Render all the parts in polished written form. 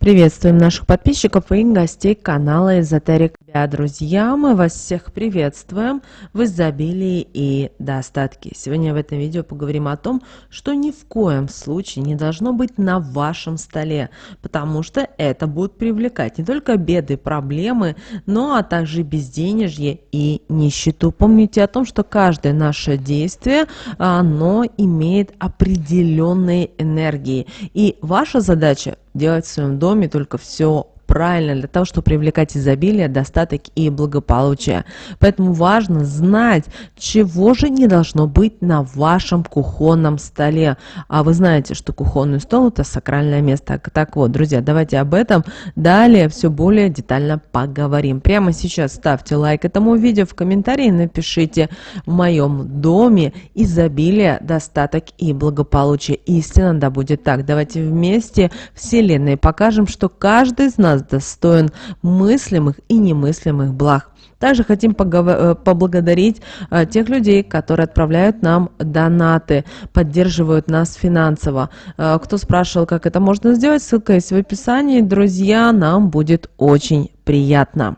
Приветствуем наших подписчиков и гостей канала Эзотерик. Друзья, мы вас всех приветствуем в изобилии и достатке. Сегодня в этом видео поговорим о том, что ни в коем случае не должно быть на вашем столе, потому что это будет привлекать не только беды, проблемы, но а также безденежье и нищету. Помните о том, что каждое наше действие, оно имеет определенные энергии, и ваша задача делать в своем доме только все правильно для того, чтобы привлекать изобилие, достаток и благополучие. Поэтому важно знать, чего же не должно быть на вашем кухонном столе. А вы знаете, что кухонный стол – это сакральное место. Так вот, друзья, давайте об этом далее все более детально поговорим. Прямо сейчас ставьте лайк этому видео, в комментарии напишите: в моем доме изобилие, достаток и благополучие. Истинно да будет так. Давайте вместе Вселенной покажем, что каждый из нас достоин мыслимых и немыслимых благ. Также хотим поблагодарить тех людей, которые отправляют нам донаты, поддерживают нас финансово. Кто спрашивал, как это можно сделать, ссылка есть в описании. Друзья, нам будет очень приятно.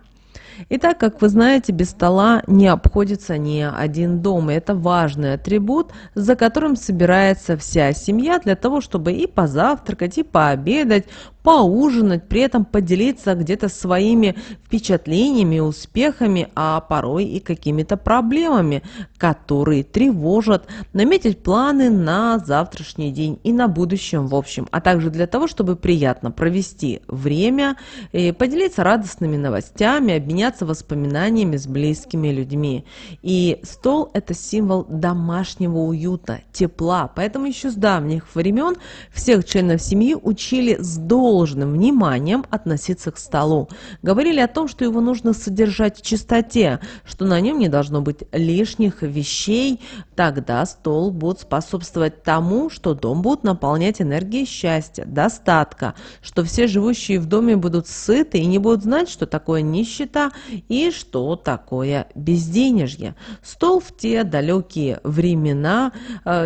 Итак, как вы знаете, без стола не обходится ни один дом. И это важный атрибут, за которым собирается вся семья для того, чтобы и позавтракать, и пообедать, поужинать, при этом поделиться где-то своими впечатлениями, успехами, а порой и какими-то проблемами, которые тревожат, наметить планы на завтрашний день и на будущем в общем, а также для того, чтобы приятно провести время, и поделиться радостными новостями, обменяться воспоминаниями с близкими людьми. И стол – это символ домашнего уюта, тепла, поэтому еще с давних времен всех членов семьи учили с должным вниманием относиться к столу. Говорили о том, что его нужно содержать в чистоте, что на нем не должно быть лишних вещей. Тогда стол будет способствовать тому, что дом будет наполнять энергией счастья, достатка, что все живущие в доме будут сыты и не будут знать, что такое нищета и что такое безденежье. Стол в те далекие времена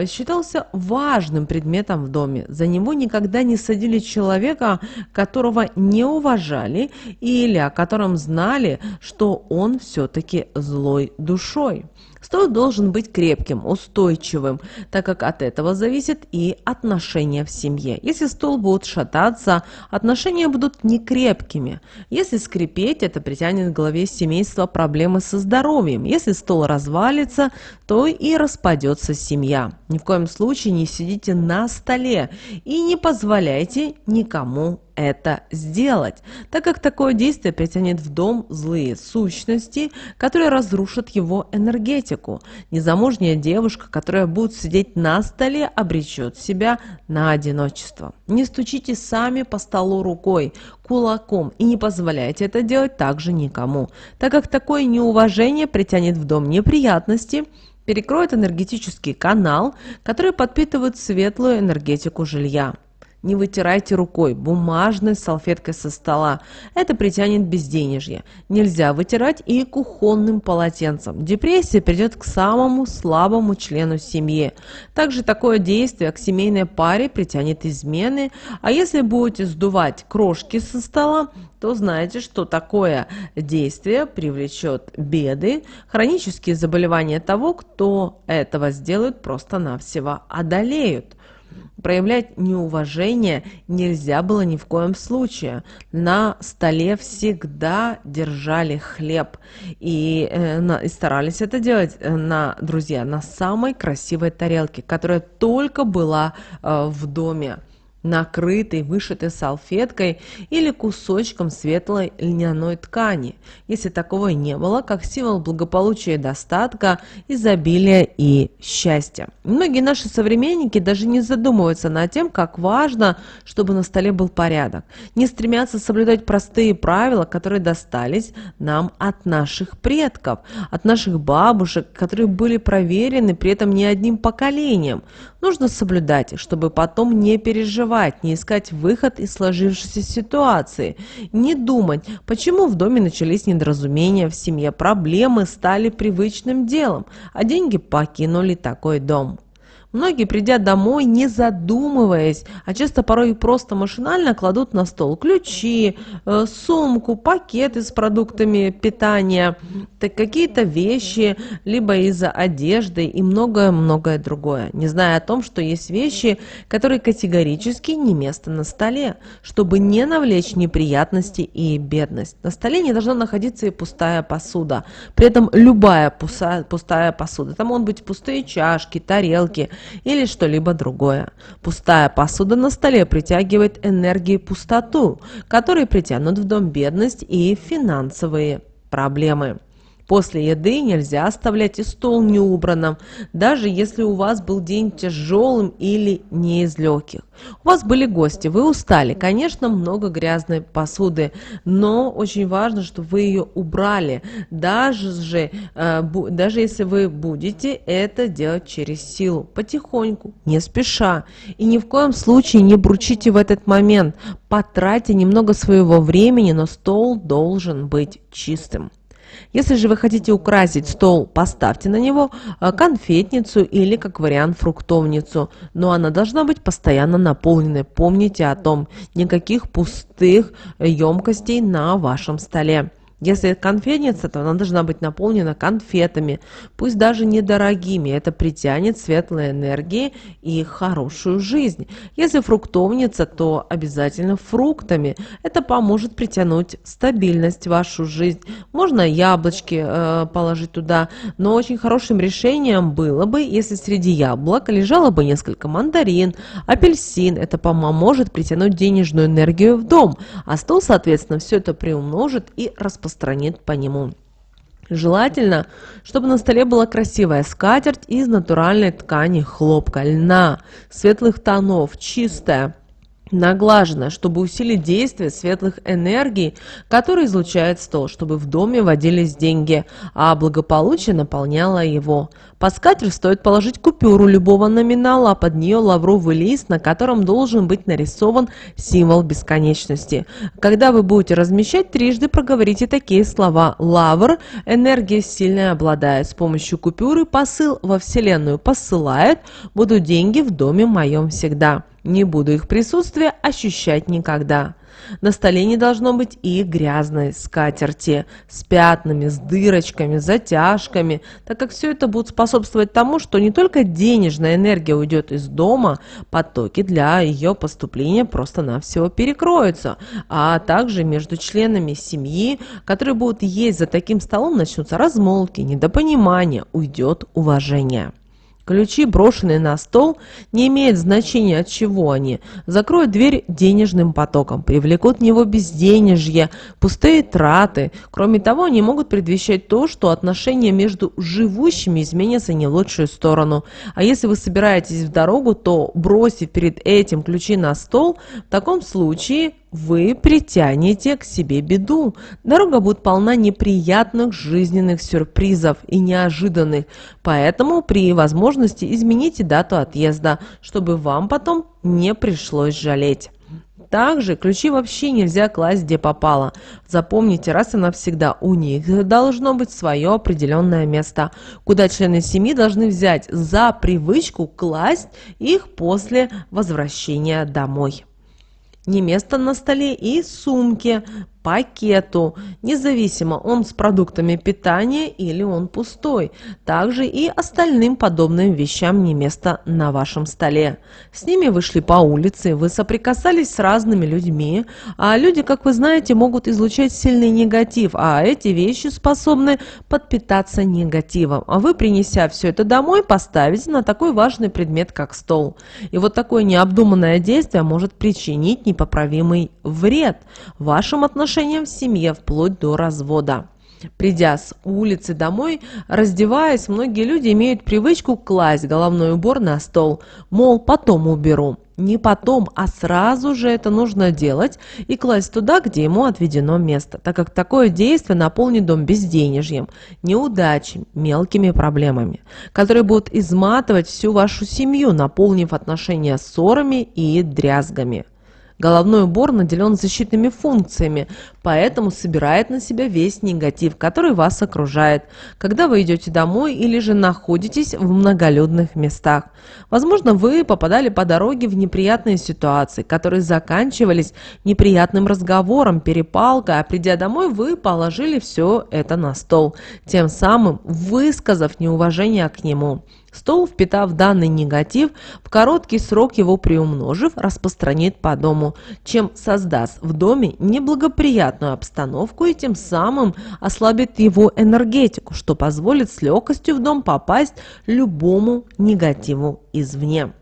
считался важным предметом в доме. За него никогда не садили человека, которого не уважали или о котором знали, что он все-таки злой душой. Стол должен быть крепким, устойчивым, так как от этого зависит и отношения в семье. Если стол будет шататься, отношения будут некрепкими. Если скрипеть, это притянет к главе семейства проблемы со здоровьем. Если стол развалится, то и распадется семья. Ни в коем случае не сидите на столе и не позволяйте никому это сделать, так как такое действие притянет в дом злые сущности, которые разрушат его энергетику. Незамужняя девушка, которая будет сидеть на столе, обречет себя на одиночество. Не стучите сами по столу рукой, кулаком и не позволяйте это делать также никому, так как такое неуважение притянет в дом неприятности, перекроет энергетический канал, который подпитывает светлую энергетику жилья. Не вытирайте рукой, бумажной салфеткой со стола. Это притянет безденежье. Нельзя вытирать и кухонным полотенцем. Депрессия придет к самому слабому члену семьи. Также такое действие к семейной паре притянет измены. А если будете сдувать крошки со стола, то знаете, что такое действие привлечет беды, хронические заболевания того, кто этого сделает, просто-навсего одолеют. Проявлять неуважение нельзя было ни в коем случае. На столе всегда держали хлеб и старались это делать, друзья, на самой красивой тарелке, которая только была в доме, накрытой, вышитой салфеткой или кусочком светлой льняной ткани. Если такого не было, как символ благополучия и достатка, изобилия и счастья. Многие наши современники даже не задумываются над тем, как важно, чтобы на столе был порядок. Не стремятся соблюдать простые правила, которые достались нам от наших предков, от наших бабушек, которые были проверены при этом не одним поколением. Нужно соблюдать их, чтобы потом не переживать, не искать выход из сложившейся ситуации, не думать, почему в доме начались недоразумения, в семье проблемы стали привычным делом, а деньги покинули такой дом. Многие, придя домой, не задумываясь, а часто порой просто машинально кладут на стол ключи, сумку, пакеты с продуктами питания, так какие-то вещи, либо из-за одежды и многое-многое другое, не зная о том, что есть вещи, которые категорически не место на столе, чтобы не навлечь неприятности и бедность. На столе не должна находиться и пустая посуда. При этом любая пустая посуда. Это могут быть пустые чашки, тарелки или что-либо другое. Пустая посуда на столе притягивает энергии пустоту, которые притянут в дом бедность и финансовые проблемы. После еды нельзя оставлять и стол неубранным, даже если у вас был день тяжелым или не из легких. У вас были гости, вы устали, конечно, много грязной посуды, но очень важно, чтобы вы ее убрали, даже если вы будете это делать через силу, потихоньку, не спеша. И ни в коем случае не бурчите в этот момент, потратьте немного своего времени, но стол должен быть чистым. Если же вы хотите украсить стол, поставьте на него конфетницу или, как вариант, фруктовницу, но она должна быть постоянно наполненной. Помните о том, никаких пустых емкостей на вашем столе. Если конфетница, то она должна быть наполнена конфетами, пусть даже недорогими. Это притянет светлые энергии и хорошую жизнь. Если фруктовница, то обязательно фруктами. Это поможет притянуть стабильность в вашу жизнь. Можно яблочки положить туда, но очень хорошим решением было бы, если среди яблок лежало бы несколько мандарин, апельсин. Это поможет притянуть денежную энергию в дом, а стол, соответственно, все это приумножит и распространит по нему. Желательно, чтобы на столе была красивая скатерть из натуральной ткани хлопка, льна, светлых тонов, чистая, наглаженная, чтобы усилить действие светлых энергий, которые излучает стол, чтобы в доме водились деньги, а благополучие наполняло его. Под скатерть стоит положить купюру любого номинала, а под нее лавровый лист, на котором должен быть нарисован символ бесконечности. Когда вы будете размещать, трижды проговорите такие слова: «Лавр, энергия сильная обладает, с помощью купюры посыл во Вселенную посылает, будут деньги в доме моем всегда». Не буду их присутствие ощущать никогда. На столе не должно быть и грязной скатерти с пятнами, с дырочками, затяжками, так как все это будет способствовать тому, что не только денежная энергия уйдет из дома, потоки для ее поступления просто-навсего перекроются, а также между членами семьи, которые будут есть за таким столом, начнутся размолвки, недопонимания, уйдет уважение. Ключи, брошенные на стол, не имеет значения, от чего они. Закроют дверь денежным потоком, привлекут в него безденежье, пустые траты. Кроме того, они могут предвещать то, что отношения между живущими изменятся не в лучшую сторону. А если вы собираетесь в дорогу, то, бросив перед этим ключи на стол, в таком случае вы притянете к себе беду. Дорога будет полна неприятных жизненных сюрпризов и неожиданных, поэтому при возможности измените дату отъезда, чтобы вам потом не пришлось жалеть. Также ключи вообще нельзя класть где попало. Запомните раз и навсегда, у них должно быть свое определенное место, куда члены семьи должны взять за привычку класть их после возвращения домой. Не место на столе и сумке, пакету, независимо, он с продуктами питания или он пустой. Также и остальным подобным вещам не место на вашем столе. С ними вы шли по улице, вы соприкасались с разными людьми, а люди, как вы знаете, могут излучать сильный негатив, а эти вещи способны подпитаться негативом. А вы, принеся все это домой, поставите на такой важный предмет, как стол. И вот такое необдуманное действие может причинить непоправимый вред вашим отношениям в семье вплоть до развода. Придя с улицы домой, раздеваясь, многие люди имеют привычку класть головной убор на стол, мол, потом уберу. Не потом, а сразу же это нужно делать и класть туда, где ему отведено место, так как такое действие наполнит дом безденежьем, неудачами, мелкими проблемами, которые будут изматывать всю вашу семью, наполнив отношения ссорами и дрязгами. Головной убор наделен защитными функциями, поэтому собирает на себя весь негатив, который вас окружает, когда вы идете домой или же находитесь в многолюдных местах. Возможно, вы попадали по дороге в неприятные ситуации, которые заканчивались неприятным разговором, перепалкой, а придя домой, вы положили все это на стол, тем самым высказав неуважение к нему. Стол, впитав данный негатив, в короткий срок его приумножив, распространит по дому, чем создаст в доме неблагоприятную обстановку и тем самым ослабит его энергетику, что позволит с легкостью в дом попасть любому негативу извне.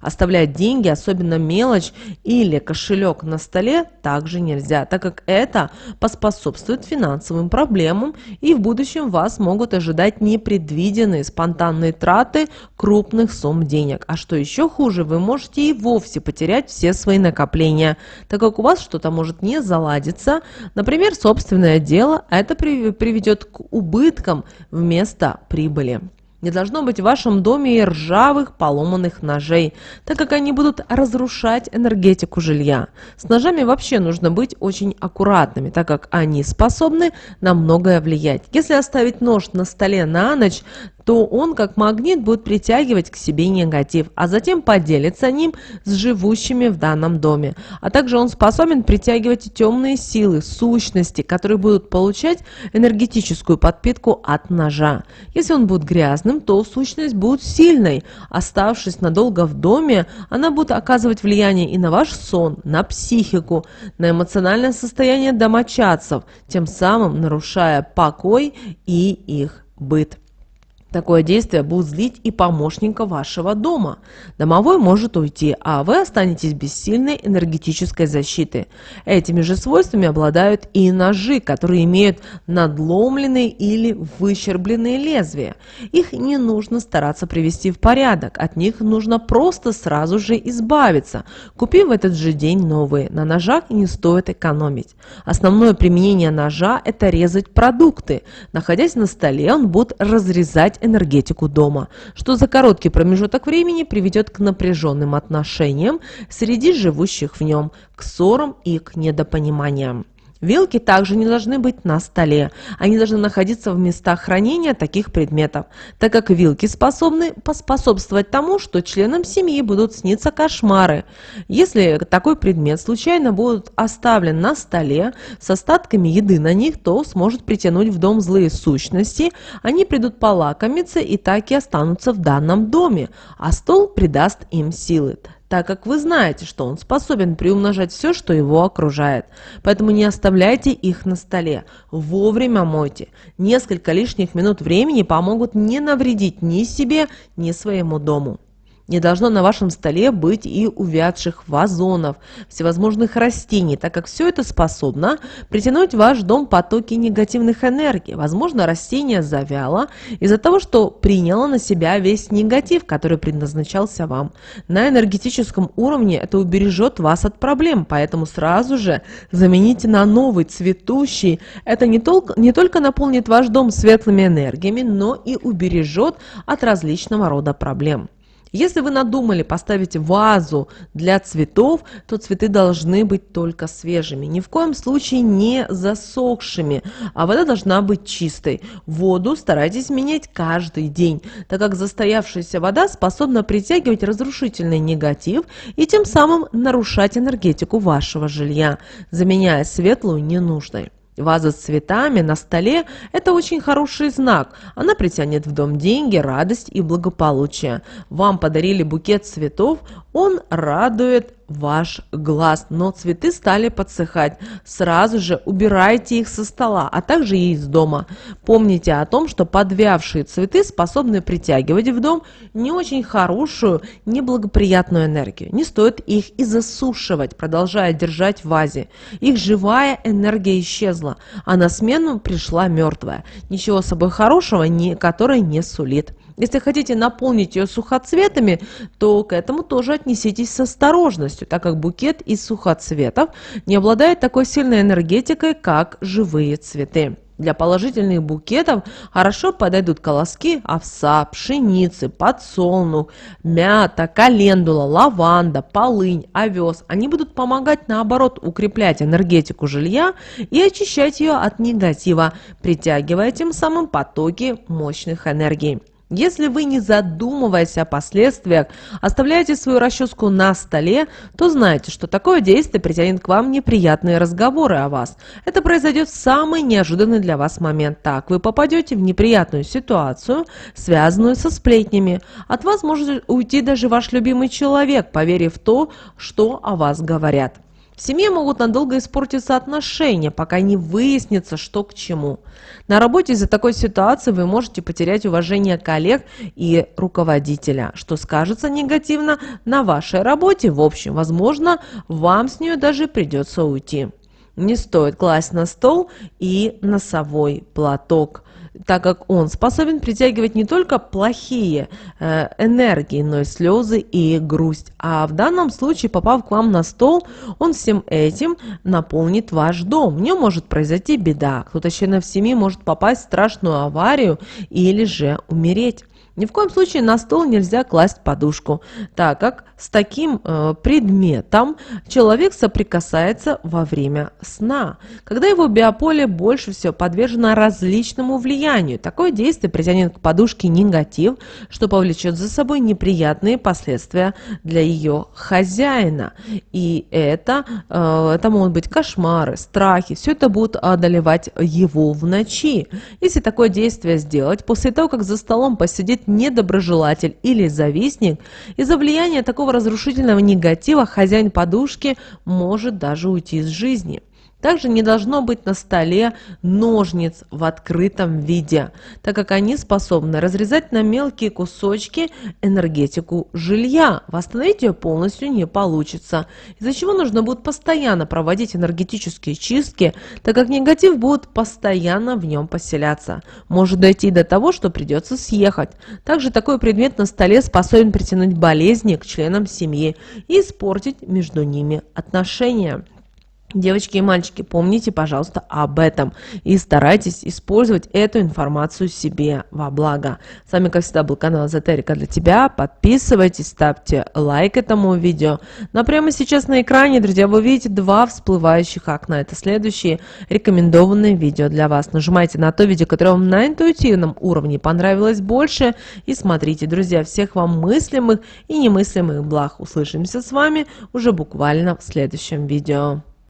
Оставлять деньги, особенно мелочь или кошелек на столе, также нельзя, так как это поспособствует финансовым проблемам и в будущем вас могут ожидать непредвиденные спонтанные траты крупных сумм денег. А что еще хуже, вы можете и вовсе потерять все свои накопления, так как у вас что-то может не заладиться, например, собственное дело, а это приведет к убыткам вместо прибыли. Не должно быть в вашем доме и ржавых поломанных ножей, так как они будут разрушать энергетику жилья. С ножами вообще нужно быть очень аккуратными, так как они способны на многое влиять. Если оставить нож на столе на ночь, то он как магнит будет притягивать к себе негатив, а затем поделится ним с живущими в данном доме. А также он способен притягивать темные силы, сущности, которые будут получать энергетическую подпитку от ножа. Если он будет грязным, то сущность будет сильной. Оставшись надолго в доме, она будет оказывать влияние и на ваш сон, на психику, на эмоциональное состояние домочадцев, тем самым нарушая покой и их быт. Такое действие будет злить и помощника вашего дома. Домовой может уйти, а вы останетесь без сильной энергетической защиты. Этими же свойствами обладают и ножи, которые имеют надломленные или выщербленные лезвия. Их не нужно стараться привести в порядок, от них нужно просто сразу же избавиться, купив в этот же день новые. На ножах не стоит экономить. Основное применение ножа – это резать продукты. Находясь на столе, он будет разрезать энергетику дома, что за короткий промежуток времени приведет к напряженным отношениям среди живущих в нем, к ссорам и к недопониманиям. Вилки также не должны быть на столе, они должны находиться в местах хранения таких предметов, так как вилки способны поспособствовать тому, что членам семьи будут сниться кошмары. Если такой предмет случайно будет оставлен на столе с остатками еды на них, то сможет притянуть в дом злые сущности, они придут полакомиться и так и останутся в данном доме, а стол придаст им силы, так как вы знаете, что он способен приумножать все, что его окружает. Поэтому не оставляйте их на столе. Вовремя мойте. Несколько лишних минут времени помогут не навредить ни себе, ни своему дому. Не должно на вашем столе быть и увядших вазонов, всевозможных растений, так как все это способно притянуть в ваш дом потоки негативных энергий. Возможно, растение завяло из-за того, что приняло на себя весь негатив, который предназначался вам. На энергетическом уровне это убережет вас от проблем, поэтому сразу же замените на новый, цветущий. Это не только наполнит ваш дом светлыми энергиями, но и убережет от различного рода проблем. Если вы надумали поставить вазу для цветов, то цветы должны быть только свежими, ни в коем случае не засохшими, а вода должна быть чистой. Воду старайтесь менять каждый день, так как застоявшаяся вода способна притягивать разрушительный негатив и тем самым нарушать энергетику вашего жилья, заменяя светлую ненужной. Ваза с цветами на столе – это очень хороший знак. Она притянет в дом деньги, радость и благополучие. Вам подарили букет цветов, он радует ваш глаз, но цветы стали подсыхать. Сразу же убирайте их со стола, а также и из дома. Помните о том, что подвявшие цветы способны притягивать в дом не очень хорошую, неблагоприятную энергию. Не стоит их и засушивать, продолжая держать в вазе. Их живая энергия исчезла, а на смену пришла мертвая. Ничего собой хорошего, которое не сулит. Если хотите наполнить ее сухоцветами, то к этому тоже отнеситесь с осторожностью, так как букет из сухоцветов не обладает такой сильной энергетикой, как живые цветы. Для положительных букетов хорошо подойдут колоски овса, пшеницы, подсолнух, мята, календула, лаванда, полынь, овес. Они будут помогать, наоборот, укреплять энергетику жилья и очищать ее от негатива, притягивая тем самым потоки мощных энергий. Если вы, не задумываясь о последствиях, оставляете свою расческу на столе, то знайте, что такое действие притянет к вам неприятные разговоры о вас. Это произойдет в самый неожиданный для вас момент. Так вы попадете в неприятную ситуацию, связанную со сплетнями. От вас может уйти даже ваш любимый человек, поверив в то, что о вас говорят. В семье могут надолго испортиться отношения, пока не выяснится, что к чему. На работе из-за такой ситуации вы можете потерять уважение коллег и руководителя, что скажется негативно на вашей работе. В общем, возможно, вам с нее даже придется уйти. Не стоит класть на стол и носовой платок, так как он способен притягивать не только плохие энергии, но и слезы и грусть. А в данном случае, попав к вам на стол, он всем этим наполнит ваш дом. В нем может произойти беда. Кто-то из членов семьи может попасть в страшную аварию или же умереть. Ни в коем случае на стол нельзя класть подушку, так как с таким предметом человек соприкасается во время сна, когда его биополе больше всего подвержено различному влиянию. Такое действие притянет к подушке негатив, что повлечет за собой неприятные последствия для ее хозяина. И это могут быть кошмары, страхи, все это будет одолевать его в ночи. Если такое действие сделать после того, как за столом посидит недоброжелатель или завистник, из-за влияния такого разрушительного негатива хозяин подушки может даже уйти из жизни. Также не должно быть на столе ножниц в открытом виде, так как они способны разрезать на мелкие кусочки энергетику жилья. Восстановить ее полностью не получится, из-за чего нужно будет постоянно проводить энергетические чистки, так как негатив будет постоянно в нем поселяться. Может дойти до того, что придется съехать. Также такой предмет на столе способен притянуть болезни к членам семьи и испортить между ними отношения. Девочки и мальчики, помните, пожалуйста, об этом и старайтесь использовать эту информацию себе во благо. С вами, как всегда, был канал Эзотерика для тебя. Подписывайтесь, ставьте лайк этому видео. Но прямо сейчас на экране, друзья, вы видите два всплывающих окна. Это следующие рекомендованные видео для вас. Нажимайте на то видео, которое вам на интуитивном уровне понравилось больше. И смотрите, друзья, всех вам мыслимых и немыслимых благ. Услышимся с вами уже буквально в следующем видео.